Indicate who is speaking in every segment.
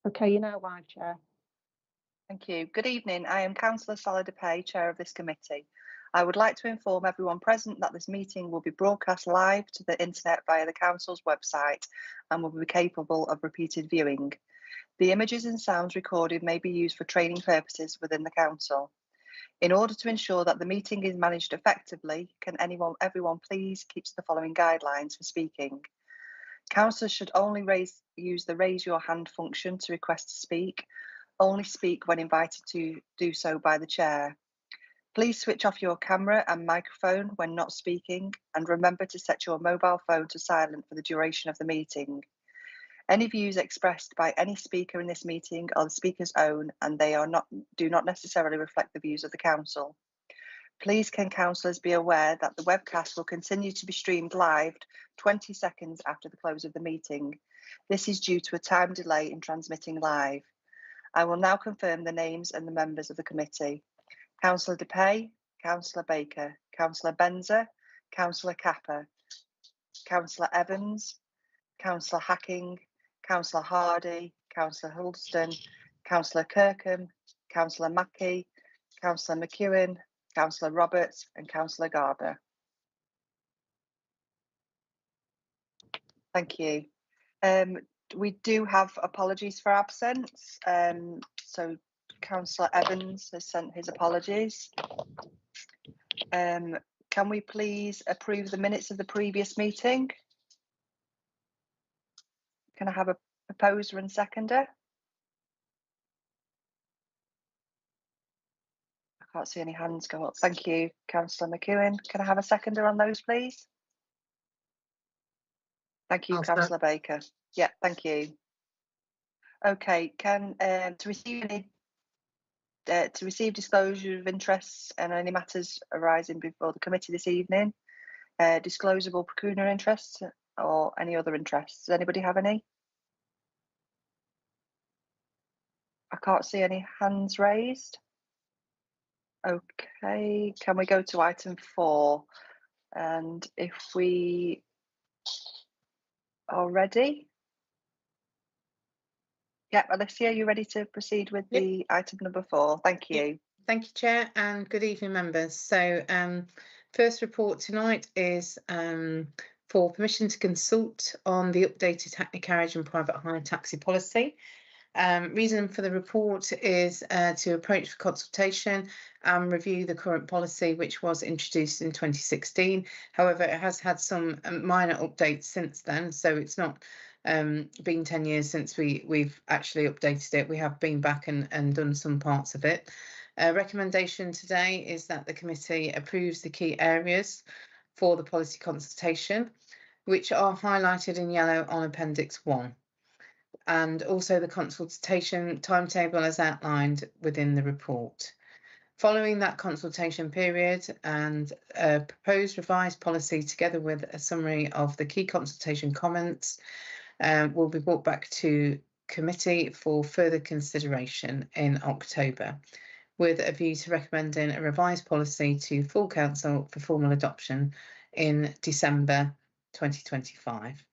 Speaker 1: Okay, you're now live, Chair.
Speaker 2: Thank you. Good evening. I am Councillor Sally Dupay, Chair of this committee. I would like to inform everyone present that this meeting will be broadcast live to the internet via the Council's website and will be capable of repeated viewing. The images and sounds recorded may be used for training purposes within the Council. In order to ensure that the meeting is managed effectively, can everyone please keep to the following guidelines for speaking. Councillors should only use the raise your hand function to request to speak. Only speak when invited to do so by the chair. Please switch off your camera and microphone when not speaking, and remember to set your mobile phone to silent for the duration of the meeting. Any views expressed by any speaker in this meeting are the speaker's own, and they do not necessarily reflect the views of the council. Please can councillors be aware that the webcast will continue to be streamed live 20 seconds after the close of the meeting. This is due to a time delay in transmitting live. I will now confirm the names and the members of the committee. Councillor Dupay, Councillor Baker, Councillor Benzer, Councillor Capper, Councillor Evans, Councillor Hacking, Councillor Hardy, Councillor Hulston, Councillor Kirkham, Councillor Mackey, Councillor McEwen, Councillor Roberts and Councillor Gardner. Thank you. We do have apologies for absence. So Councillor Evans has sent his apologies. Can we please approve the minutes of the previous meeting? Can I have a proposer and seconder? I can't see any hands go up. Thank you, Councillor McEwen. Can I have a seconder on those, please? Thank you, Councillor Baker. Yeah, thank you. Okay, to receive disclosure of interests and any matters arising before the committee this evening, disclosable pecuniary interests or any other interests. Does anybody have any? I can't see any hands raised. Okay, can we go to item 4? And if we are ready. Yeah, Alicia, you ready to proceed with the item number 4? Thank you.
Speaker 3: Yep. Thank you, Chair, and good evening, members. So first report tonight is for permission to consult on the updated hackney carriage and private hire taxi policy. Reason for the report is to approach for consultation and review the current policy, which was introduced in 2016. However, it has had some minor updates since then, so it's not been 10 years since we've actually updated it. We have been back and done some parts of it. Recommendation today is that the committee approves the key areas for the policy consultation, which are highlighted in yellow on Appendix 1. And also the consultation timetable as outlined within the report. Following that consultation period and a proposed revised policy together with a summary of the key consultation comments will be brought back to committee for further consideration in October, with a view to recommending a revised policy to full council for formal adoption in December 2025.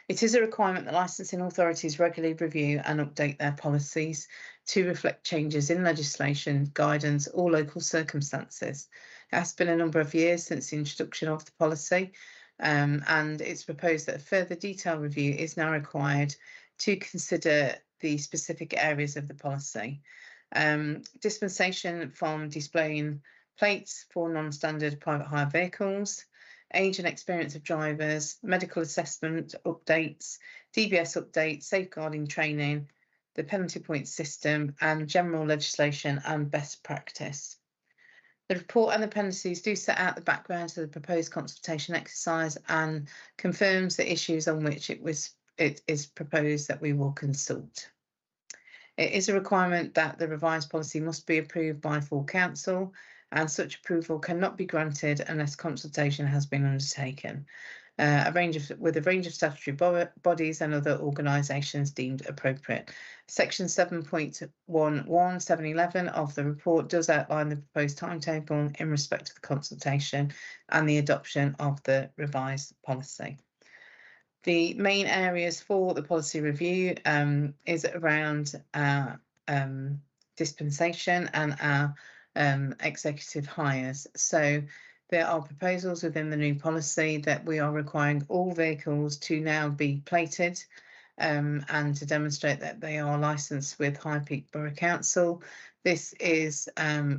Speaker 3: It is a requirement that licensing authorities regularly review and update their policies to reflect changes in legislation, guidance, or local circumstances. It has been a number of years since the introduction of the policy, and it's proposed that a further detailed review is now required to consider the specific areas of the policy. Dispensation from displaying plates for non-standard private hire vehicles, age and experience of drivers, medical assessment updates, DBS updates, safeguarding training, the penalty point system, and general legislation and best practice. The report and appendices do set out the background to the proposed consultation exercise and confirms the issues on which it is proposed that we will consult. It is a requirement that the revised policy must be approved by full council, and such approval cannot be granted unless consultation has been undertaken, with a range of statutory bodies and other organisations deemed appropriate. Section 7.11 of the report does outline the proposed timetable in respect of the consultation and the adoption of the revised policy. The main areas for the policy review is around our dispensation and our executive hires. So there are proposals within the new policy that we are requiring all vehicles to now be plated and to demonstrate that they are licensed with High Peak Borough Council. This is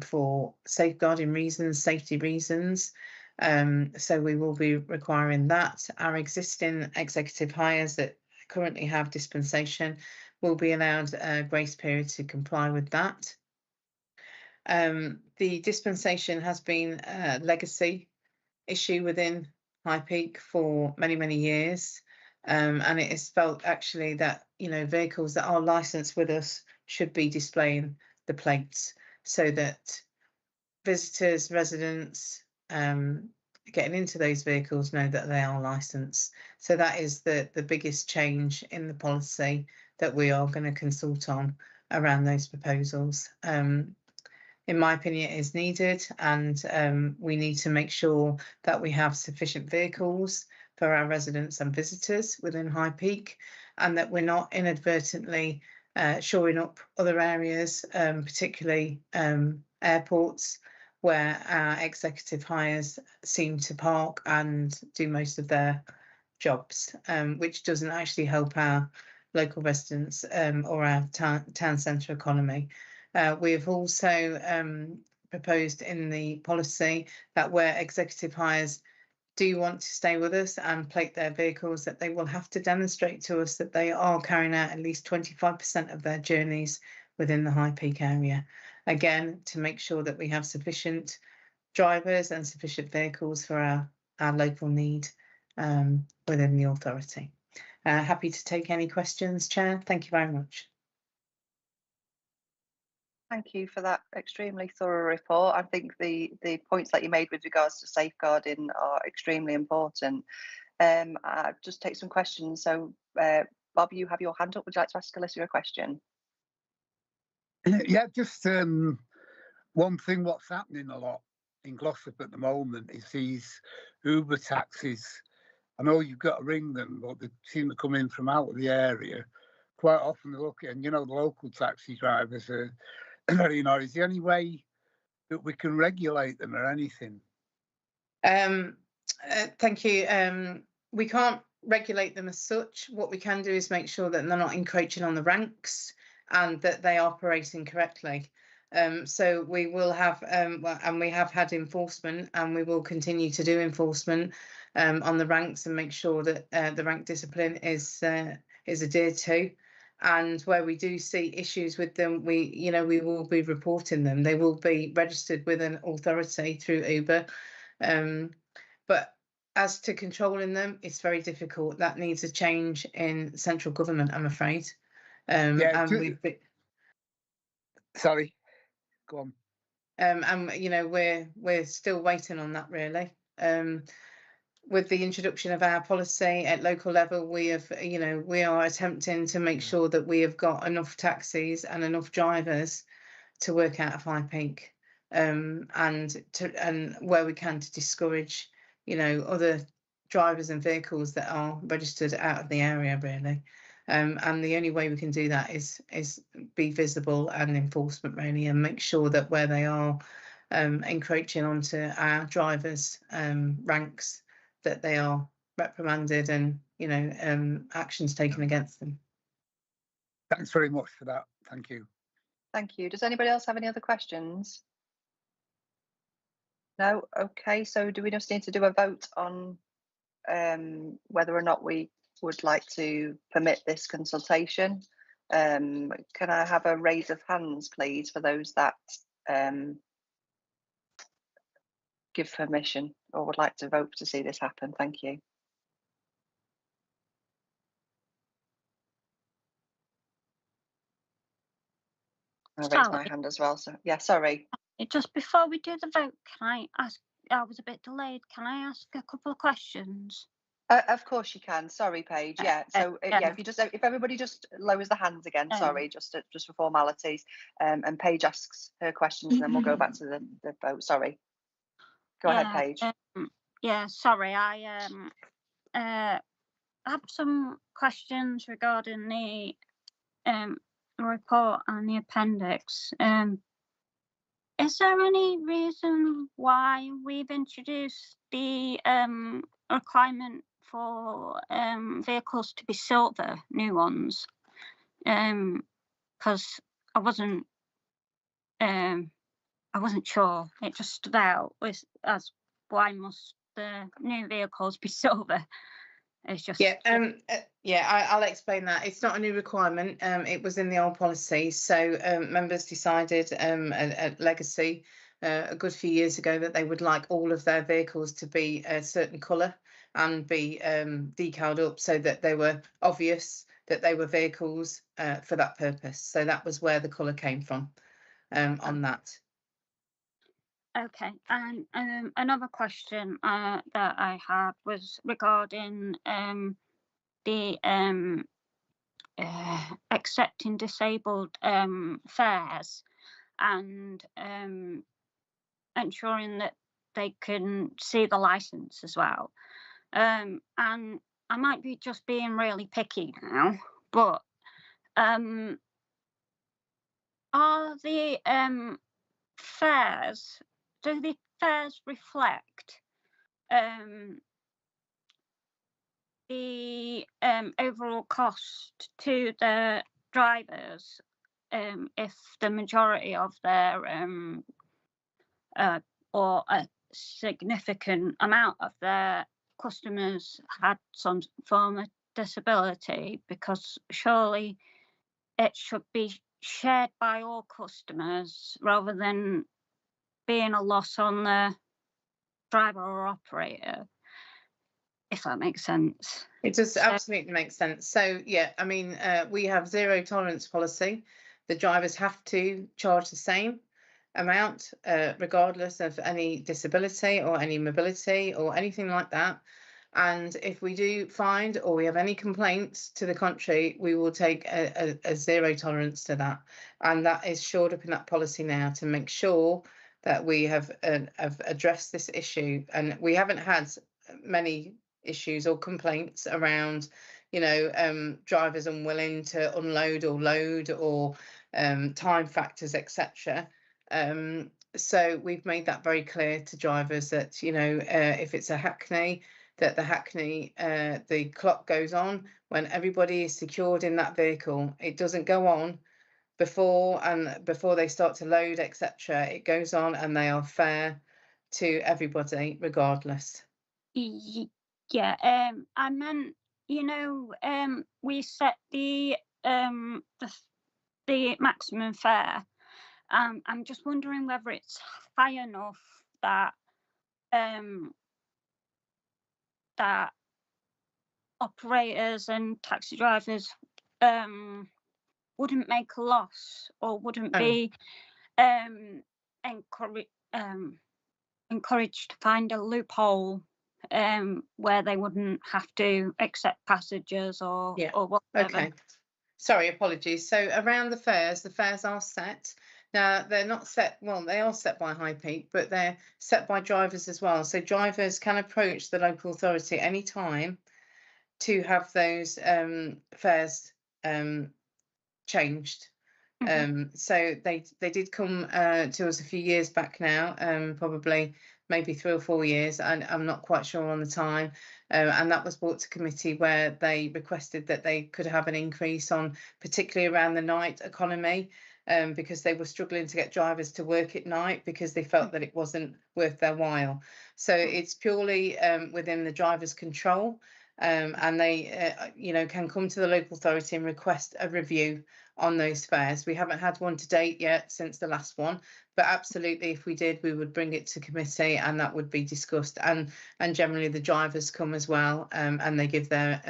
Speaker 3: for safeguarding reasons, safety reasons. So we will be requiring that. Our existing executive hires that currently have dispensation will be allowed a grace period to comply with that. The dispensation has been a legacy issue within High Peak for many, many years. And it is felt actually that, you know, vehicles that are licensed with us should be displaying the plates so that visitors, residents, getting into those vehicles know that they are licensed. So that is the biggest change in the policy that we are going to consult on around those proposals. In my opinion, it is needed, and we need to make sure that we have sufficient vehicles for our residents and visitors within High Peak, and that we're not inadvertently shoring up other areas, particularly airports, where our executive hires seem to park and do most of their jobs, which doesn't actually help our local residents or our town centre economy. We have also proposed in the policy that where executive hires do want to stay with us and plate their vehicles, that they will have to demonstrate to us that they are carrying out at least 25% of their journeys within the High Peak area. Again, to make sure that we have sufficient drivers and sufficient vehicles for our local need within the authority. Happy to take any questions, Chair. Thank you very much.
Speaker 2: Thank you for that extremely thorough report. I think the points that you made with regards to safeguarding are extremely important. I'll just take some questions. So, Bob, you have your hand up. Would you like to ask Alyssa a question?
Speaker 1: Yeah, just one thing what's happening a lot in Glossop at the moment is these Uber taxis. I know you've got to ring them, but they seem to come in from out of the area. Quite often they look at, and you know, the local taxi drivers are very annoyed. Is there any way that we can regulate them or anything?
Speaker 3: Thank you. We can't regulate them as such. What we can do is make sure that they're not encroaching on the ranks and that they are operating correctly. So we will have, and we have had enforcement, and we will continue to do enforcement on the ranks and make sure that the rank discipline is adhered to. And where we do see issues with them, we will be reporting them. They will be registered with an authority through Uber. But as to controlling them, it's very difficult. That needs a change in central government, I'm afraid.
Speaker 1: Sorry, go on.
Speaker 3: And you know, we're still waiting on that, really. With the introduction of our policy at local level, we are attempting to make sure that we have got enough taxis and enough drivers to work out of High Peak, and where we can to discourage, you know, other drivers and vehicles that are registered out of the area, really. And the only way we can do that is be visible and enforcement, really, and make sure that where they are encroaching onto our drivers' ranks, that they are reprimanded and, you know, actions taken against them.
Speaker 1: Thanks very much for that. Thank you.
Speaker 2: Thank you. Does anybody else have any other questions? No? Okay, so do we just need to do a vote on whether or not we would like to permit this consultation? Can I have a raise of hands, please, for those that give permission or would like to vote to see this happen? Thank you. I'll raise my hand as well. So yeah, sorry.
Speaker 4: Just before we do the vote, can I ask? I was a bit delayed. Can I ask a couple of questions?
Speaker 2: Of course you can. Sorry, Paige. Yeah. So yeah, if everybody just lowers the hands again. Sorry, just for formalities. And Paige asks her questions, and then we'll go back to the vote. Sorry. Go ahead, Paige.
Speaker 4: Yeah. Sorry. I have some questions regarding the report and the appendix. Is there any reason why we've introduced the requirement for vehicles to be silver, new ones? Because I wasn't sure. It just stood out as why must the new vehicles be silver? It's just
Speaker 3: I'll explain that. It's not a new requirement. It was in the old policy. So members decided at Legacy a good few years ago that they would like all of their vehicles to be a certain colour and be decaled up so that they were obvious that they were vehicles for that purpose. So that was where the colour came from on that.
Speaker 4: Okay, and another question that I had was regarding the accepting disabled fares and ensuring that they can see the license as well. And I might be just being really picky now, but are the fares, do the fares reflect the overall cost to the drivers if the majority of their or a significant amount of their customers had some form of disability? Because surely it should be shared by all customers rather than being a loss on the driver or operator, if that makes sense.
Speaker 3: It does absolutely make sense. So yeah, I mean, we have zero tolerance policy. The drivers have to charge the same amount regardless of any disability or any mobility or anything like that. And if we do find or we have any complaints to the contrary, we will take a zero tolerance to that. And that is shored up in that policy now to make sure that we have addressed this issue. And we haven't had many issues or complaints around, you know, drivers unwilling to unload or load or time factors, etc. So we've made that very clear to drivers that, you know, if it's a Hackney, that the Hackney, the clock goes on when everybody is secured in that vehicle. It doesn't go on before they start to load, etc. It goes on and they are fair to everybody regardless.
Speaker 4: Yeah, I meant, you know, we set the maximum fare. I'm just wondering whether it's high enough that that operators and taxi drivers wouldn't make a loss or wouldn't be encouraged to find a loophole where they wouldn't have to accept passengers or whatever.
Speaker 3: Okay, sorry, apologies. So around the fares are set. Now they're not set, well, they are set by High Peak, but they're set by drivers as well. So drivers can approach the local authority any time to have those fares changed. So they did come to us a few years back now, probably maybe 3 or 4 years, and I'm not quite sure on the time. And that was brought to committee where they requested that they could have an increase on, particularly around the night economy, because they were struggling to get drivers to work at night because they felt that it wasn't worth their while. So it's purely within the driver's control. And they, you know, can come to the local authority and request a review on those fares. We haven't had one to date yet since the last one, but absolutely, if we did, we would bring it to committee and that would be discussed. And generally, the drivers come as well, and they give their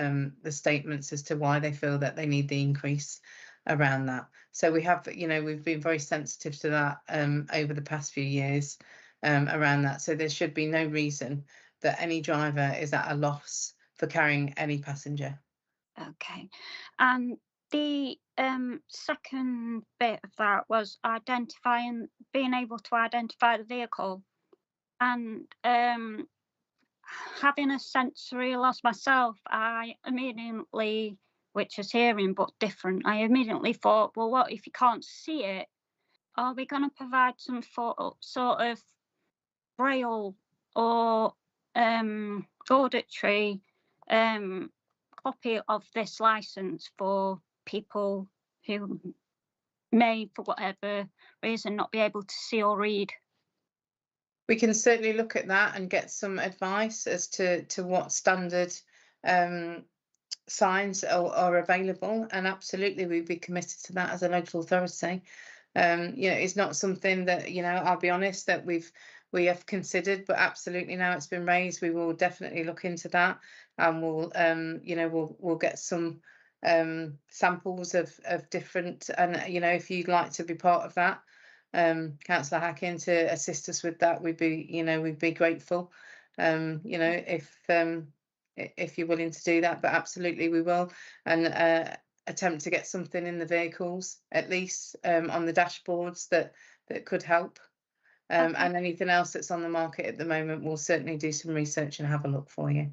Speaker 3: the statements as to why they feel that they need the increase around that. So we have, you know, we've been very sensitive to that over the past few years around that. So there should be no reason that any driver is at a loss for carrying any passenger.
Speaker 4: Okay, and the second bit of that was being able to identify the vehicle, and having a sensory loss myself, I immediately, which is hearing but different, I immediately thought, well, what if you can't see it? Are we going to provide some sort of braille or auditory copy of this license for people who may, for whatever reason, not be able to see or read?
Speaker 3: We can certainly look at that and get some advice as to what standard signs are available, and absolutely we'd be committed to that as a local authority. You know, it's not something that, you know, I'll be honest, that we have considered, but absolutely now it's been raised, we will definitely look into that, and we'll you know, we'll get some samples of different, and you know, if you'd like to be part of that, Councillor Hacking, to assist us with that, we'd be grateful, you know, if you're willing to do that, but absolutely we will, and attempt to get something in the vehicles, at least on the dashboards, that could help.
Speaker 4: Okay.
Speaker 3: And anything else that's on the market at the moment, we'll certainly do some research and have a look for you.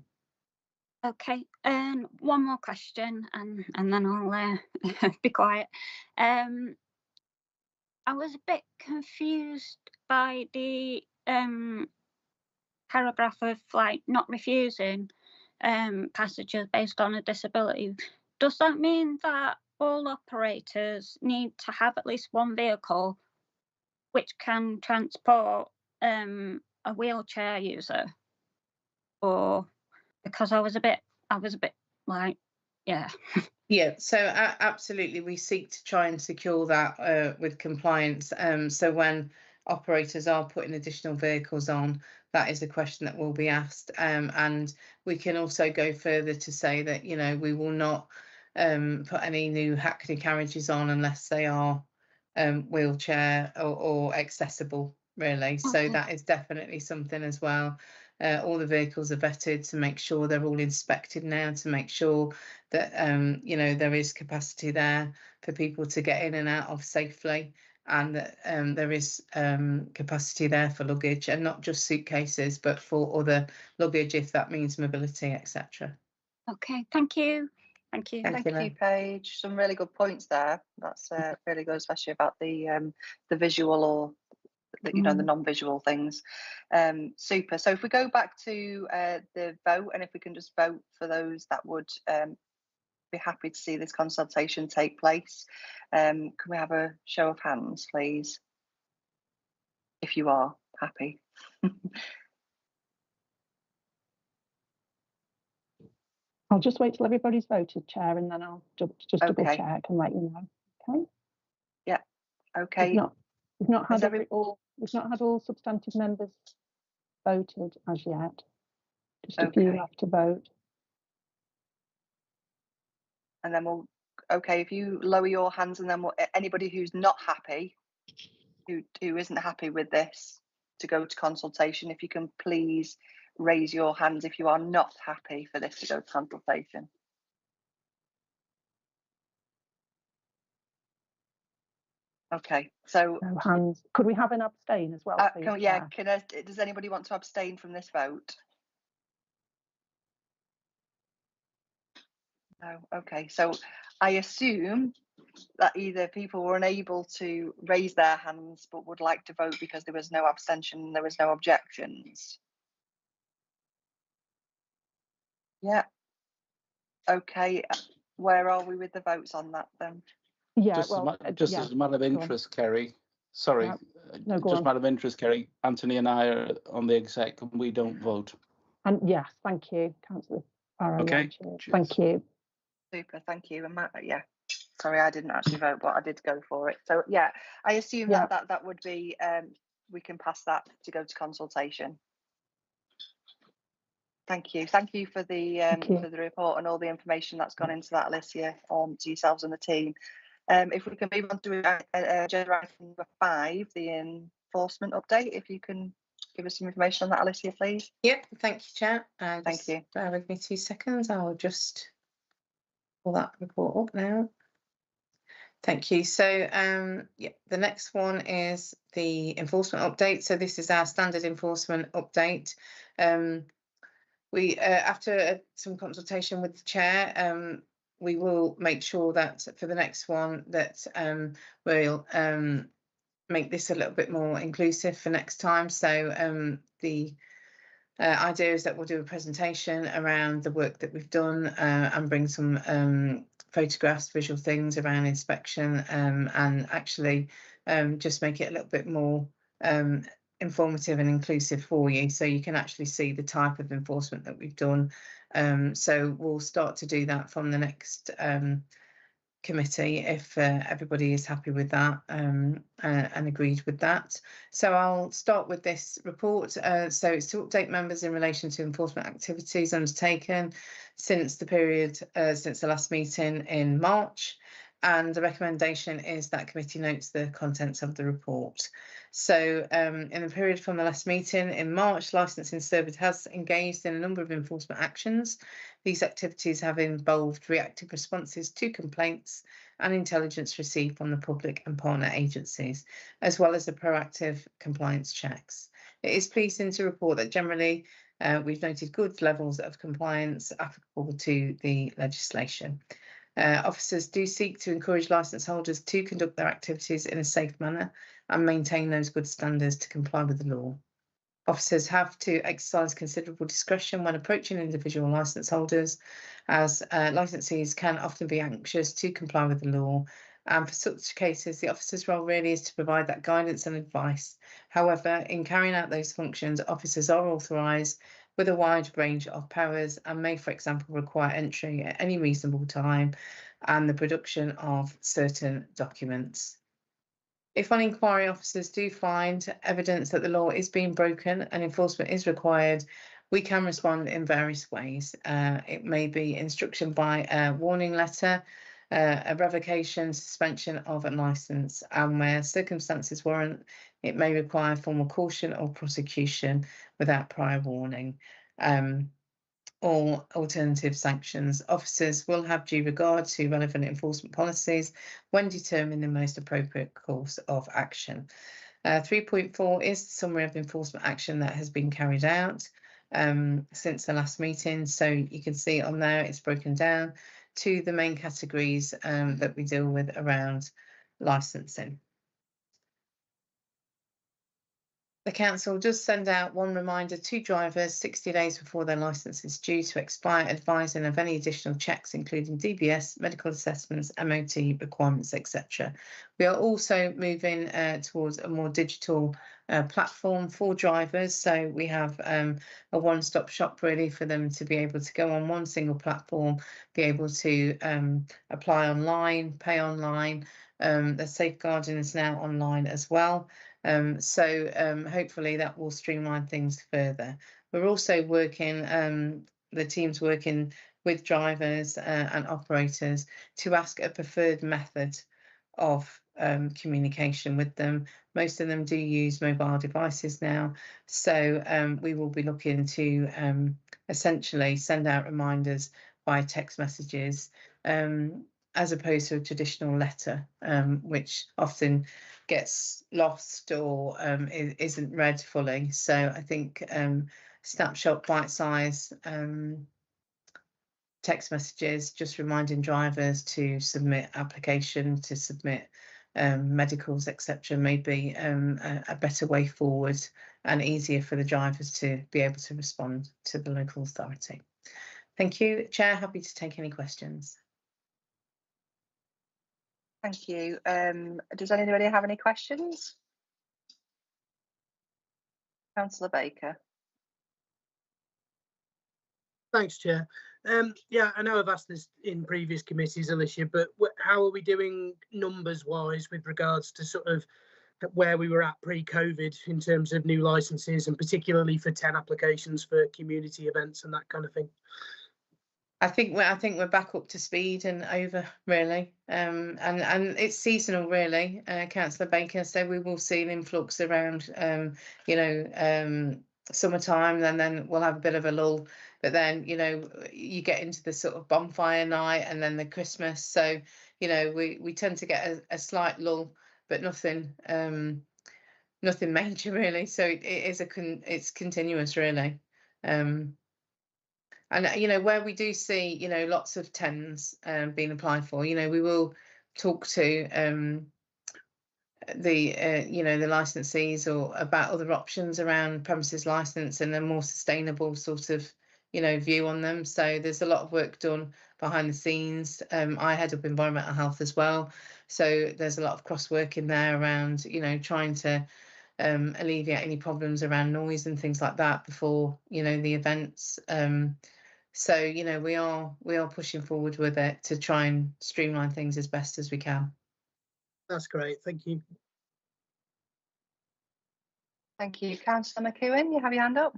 Speaker 4: Okay, and one more question, and then I'll be quiet. I was a bit confused by the paragraph of like not refusing passengers based on a disability. Does that mean that all operators need to have at least one vehicle which can transport a wheelchair user? Or because I was a bit like, yeah.
Speaker 3: Yeah, so absolutely, we seek to try and secure that with compliance. So when operators are putting additional vehicles on, that is a question that will be asked. And we can also go further to say that, you know, we will not put any new Hackney carriages on unless they are wheelchair or accessible, really. So
Speaker 4: Okay.
Speaker 3: that is definitely something as well. All the vehicles are vetted to make sure they're all inspected now, to make sure that you know, there is capacity there for people to get in and out of safely, and that there is capacity there for luggage, and not just suitcases, but for other luggage if that means mobility, etc.
Speaker 4: Okay, thank you. Thank you.
Speaker 3: Thank
Speaker 2: Thank you, Paige. Some really good points there. That's really good, especially about the visual, or you know, the non-visual things. Super. So if we go back to the vote, and if we can just vote for those that would be happy to see this consultation take place, can we have a show of hands, please, if you are happy?
Speaker 5: I'll just wait till everybody's voted, Chair, and then I'll just double
Speaker 2: Okay.
Speaker 5: check and let you know. Okay.
Speaker 2: Yeah. Okay.
Speaker 5: We've not
Speaker 2: Has
Speaker 5: had we've not had all substantive members voted as yet. Just a few
Speaker 2: Okay.
Speaker 5: left to vote.
Speaker 2: And then we'll. Okay, if you lower your hands, and then anybody who's not happy, who isn't happy with this, to go to consultation, if you can please raise your hands if you are not happy for this to go to consultation. Okay, so
Speaker 5: No hands. Could we have an abstain as well, please?
Speaker 2: yeah, does anybody want to abstain from this vote? No. Okay, so I assume that either people were unable to raise their hands but would like to vote because there was no abstention, there was no objections. Yeah. Okay, where are we with the votes on that then?
Speaker 5: Yeah,
Speaker 6: Just
Speaker 5: well,
Speaker 6: as a matter of interest, Kerry. Sorry,
Speaker 5: no, go
Speaker 6: just
Speaker 5: on.
Speaker 6: a matter of interest, Kerry. Anthony and I are on the exec, and we don't vote.
Speaker 5: And yes, thank you, Councillor Barrow.
Speaker 6: Okay.
Speaker 5: Yeah, thank you.
Speaker 2: Super, thank you. And Matt, yeah, sorry, I didn't actually vote, but I did go for it. So yeah, I assume that would be we can pass that to go to consultation. Thank you for the report and all the information that's gone into that, Alicia, to yourselves and the team. If we can move on to agenda item number 5, the enforcement update, if you can give us some information on that, Alicia, please.
Speaker 3: Yep, thank you, Chair.
Speaker 2: Thank you.
Speaker 3: Bear with me 2 seconds. I'll just pull that report up now. Thank you. So yeah, the next one is the enforcement update. So this is our standard enforcement update. We, after some consultation with the chair, we will make sure that for the next one that we'll make this a little bit more inclusive for next time. So the idea is that we'll do a presentation around the work that we've done and bring some photographs, visual things around inspection, and actually just make it a little bit more informative and inclusive for you, so you can actually see the type of enforcement that we've done. So we'll start to do that from the next committee if everybody is happy with that and agreed with that. So I'll start with this report. So it's to update members in relation to enforcement activities undertaken since the period since the last meeting in March. And the recommendation is that committee notes the contents of the report. So in the period from the last meeting in March, Licensing Service has engaged in a number of enforcement actions. These activities have involved reactive responses to complaints and intelligence received from the public and partner agencies, as well as the proactive compliance checks. It is pleasing to report that generally we've noted good levels of compliance applicable to the legislation. Officers do seek to encourage licence holders to conduct their activities in a safe manner and maintain those good standards to comply with the law. Officers have to exercise considerable discretion when approaching individual licence holders, as licensees can often be anxious to comply with the law. And for such cases, the officer's role really is to provide that guidance and advice. However, in carrying out those functions, officers are authorised with a wide range of powers and may, for example, require entry at any reasonable time and the production of certain documents. If on inquiry officers do find evidence that the law is being broken and enforcement is required, we can respond in various ways. It may be instruction by a warning letter, a revocation, suspension of a licence, and where circumstances warrant, it may require formal caution or prosecution without prior warning. Or alternative sanctions. Officers will have due regard to relevant enforcement policies when determining the most appropriate course of action. 3.4 is the summary of enforcement action that has been carried out since the last meeting. So you can see on there it's broken down to the main categories that we deal with around licensing. The council does send out one reminder to drivers 60 days before their licence is due to expire, advising of any additional checks, including DBS, medical assessments, MOT requirements, etc. We are also moving towards a more digital platform for drivers. So we have a one-stop shop really for them to be able to go on one single platform, be able to apply online, pay online. The safeguarding is now online as well. So hopefully that will streamline things further. We're also working, the team's working with drivers and operators to ask a preferred method of communication with them. Most of them do use mobile devices now. So we will be looking to essentially send out reminders by text messages as opposed to a traditional letter, which often gets lost or isn't read fully. So I think snapshot bite-size text messages, just reminding drivers to submit application, to submit medicals, etc., may be a better way forward and easier for the drivers to be able to respond to the local authority. Thank you. Chair, happy to take any questions.
Speaker 2: Thank you. Does anybody have any questions? Councillor Baker.
Speaker 7: Thanks, Chair. Yeah, I know I've asked this in previous committees, Alicia, but how are we doing numbers-wise with regards to sort of where we were at pre-COVID in terms of new licenses, and particularly for 10 applications for community events and that kind of thing?
Speaker 3: I think we're back up to speed and over really, and it's seasonal really, Councillor Baker. So we will see an influx around, summertime, and then we'll have a bit of a lull. But then you get into the sort of bonfire night and then the Christmas. So we tend to get a slight lull, but nothing major really. So it's continuous really. And you know, where we do see, you know, lots of TENs being applied for, you know, we will talk to the you know, the licensees or about other options around premises license and a more sustainable sort of, you know, view on them. So there's a lot of work done behind the scenes. I head up environmental health as well, so there's a lot of cross work in there around, you know, trying to alleviate any problems around noise and things like that before, you know, the events. So you know, we are pushing forward with it to try and streamline things as best as we can.
Speaker 7: That's great. Thank you.
Speaker 2: Thank you. Councillor McEwen, you have your hand up?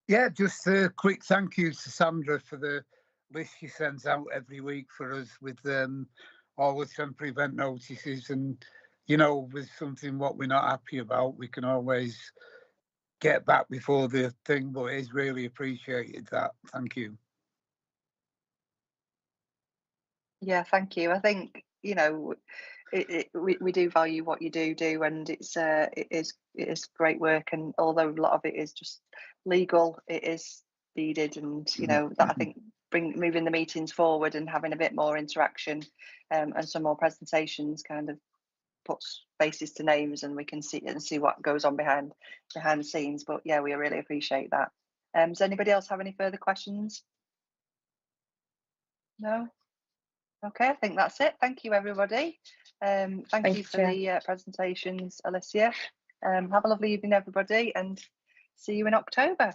Speaker 1: Yeah, just a quick thank you to Sandra for the list she sends out every week for us with all the temporary event notices. And, you know, with something what we're not happy about, we can always get back before the thing, but it is really appreciated that. Thank you.
Speaker 2: Yeah, thank you. I think, you know, we do value what you do, and it is great work. And although a lot of it is just legal, it is needed, and you know that I think moving the meetings forward and having a bit more interaction and some more presentations kind of puts faces to names, and we can see what goes on behind the scenes. But yeah, we really appreciate that. Does anybody else have any further questions? No. Okay, I think that's it. Thank you, everybody. Thank you for the presentations, Alicia. Have a lovely evening, everybody, and see you in October.